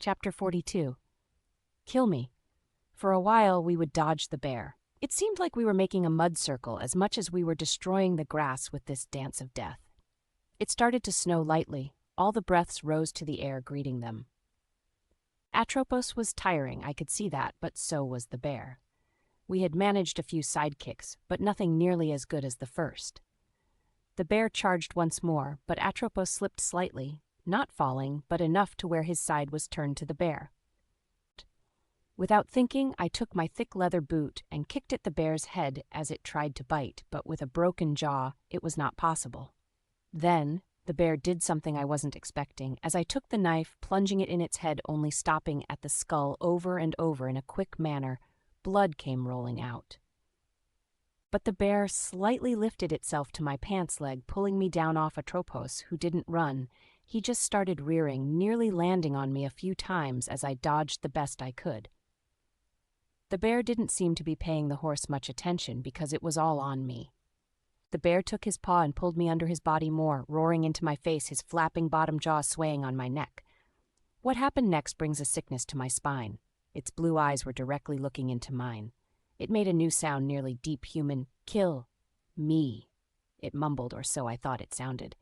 Chapter 42. Kill me. For a while, we would dodge the bear. It seemed like we were making a mud circle as much as we were destroying the grass with this dance of death. It started to snow lightly. All the breaths rose to the air, greeting them. Atropos was tiring, I could see that, but so was the bear. We had managed a few sidekicks, but nothing nearly as good as the first. The bear charged once more, but Atropos slipped slightly, not falling, but enough to where his side was turned to the bear. Without thinking, I took my thick leather boot and kicked at the bear's head as it tried to bite, but with a broken jaw, it was not possible. Then, the bear did something I wasn't expecting, as I took the knife, plunging it in its head, only stopping at the skull over and over in a quick manner. Blood came rolling out. But the bear slightly lifted itself to my pants leg, pulling me down off Atropos, who didn't run. He just started rearing, nearly landing on me a few times as I dodged the best I could. The bear didn't seem to be paying the horse much attention because it was all on me. The bear took his paw and pulled me under his body more, roaring into my face, his flapping bottom jaw swaying on my neck. What happened next brings a sickness to my spine. Its blue eyes were directly looking into mine. It made a new sound, nearly deep human. Kill me, it mumbled, or so I thought it sounded.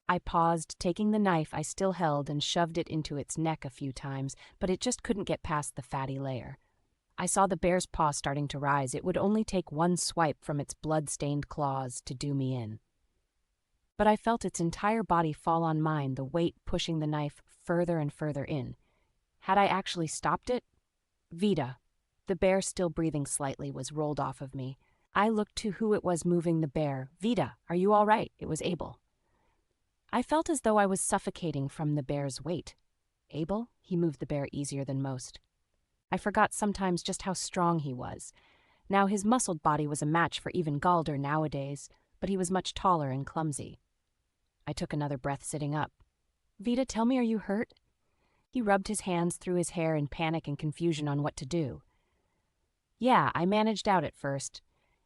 I paused, taking the knife I still held and shoved it into its neck a few times, but it just couldn't get past the fatty layer. I saw the bear's paw starting to rise. It would only take one swipe from its blood-stained claws to do me in. But I felt its entire body fall on mine, the weight pushing the knife further and further in. Had I actually stopped it? Vida, the bear still breathing slightly, was rolled off of me. I looked to who it was moving the bear. Vida, are you all right? It was Abel. I felt as though I was suffocating from the bear's weight. Abel? He moved the bear easier than most. I forgot sometimes just how strong he was. Now his muscled body was a match for even Galder nowadays, but he was much taller and clumsy. I took another breath sitting up. Vida, tell me, are you hurt? He rubbed his hands through his hair in panic and confusion on what to do. Yeah, I managed out at first.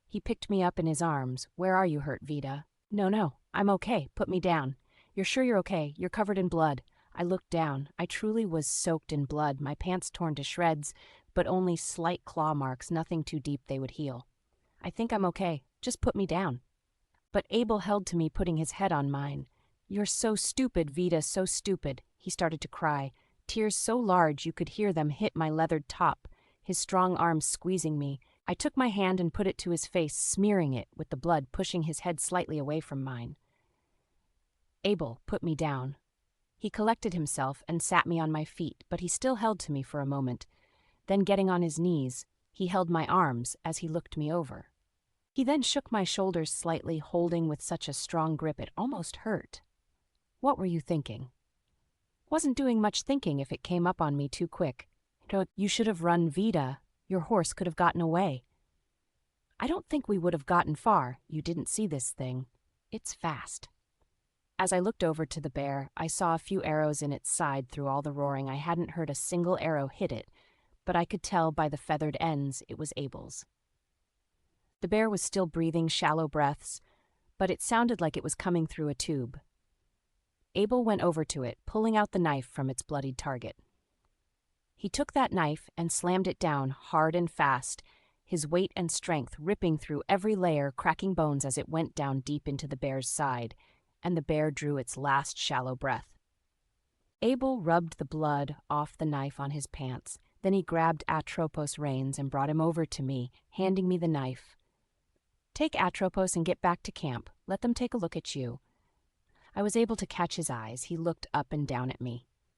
He picked me up in his arms. Where are you hurt, Vida? No, I'm okay. Put me down. You're sure you're okay? You're covered in blood. I looked down. I truly was soaked in blood, my pants torn to shreds, but only slight claw marks, nothing too deep they would heal. I think I'm okay. Just put me down. But Abel held to me, putting his head on mine. You're so stupid, Vida, so stupid. He started to cry, tears so large you could hear them hit my leathered top, his strong arms squeezing me. I took my hand and put it to his face, smearing it with the blood, pushing his head slightly away from mine. Abel put me down. He collected himself and sat me on my feet, but he still held to me for a moment. Then, getting on his knees, he held my arms as he looked me over. He then shook my shoulders slightly, holding with such a strong grip it almost hurt. What were you thinking? Wasn't doing much thinking if it came up on me too quick. You should have run, Vida. Your horse could have gotten away. I don't think we would have gotten far. You didn't see this thing. It's fast. As I looked over to the bear, I saw a few arrows in its side. Through all the roaring, I hadn't heard a single arrow hit it, but I could tell by the feathered ends it was Abel's. The bear was still breathing shallow breaths, but it sounded like it was coming through a tube. Abel went over to it, pulling out the knife from its bloodied target. He took that knife and slammed it down hard and fast, his weight and strength ripping through every layer, cracking bones as it went down deep into the bear's side, and the bear drew its last shallow breath. Abel rubbed the blood off the knife on his pants. Then he grabbed Atropos' reins and brought him over to me, handing me the knife. Take Atropos and get back to camp. Let them take a look at you. I was able to catch his eyes. He looked up and down at me.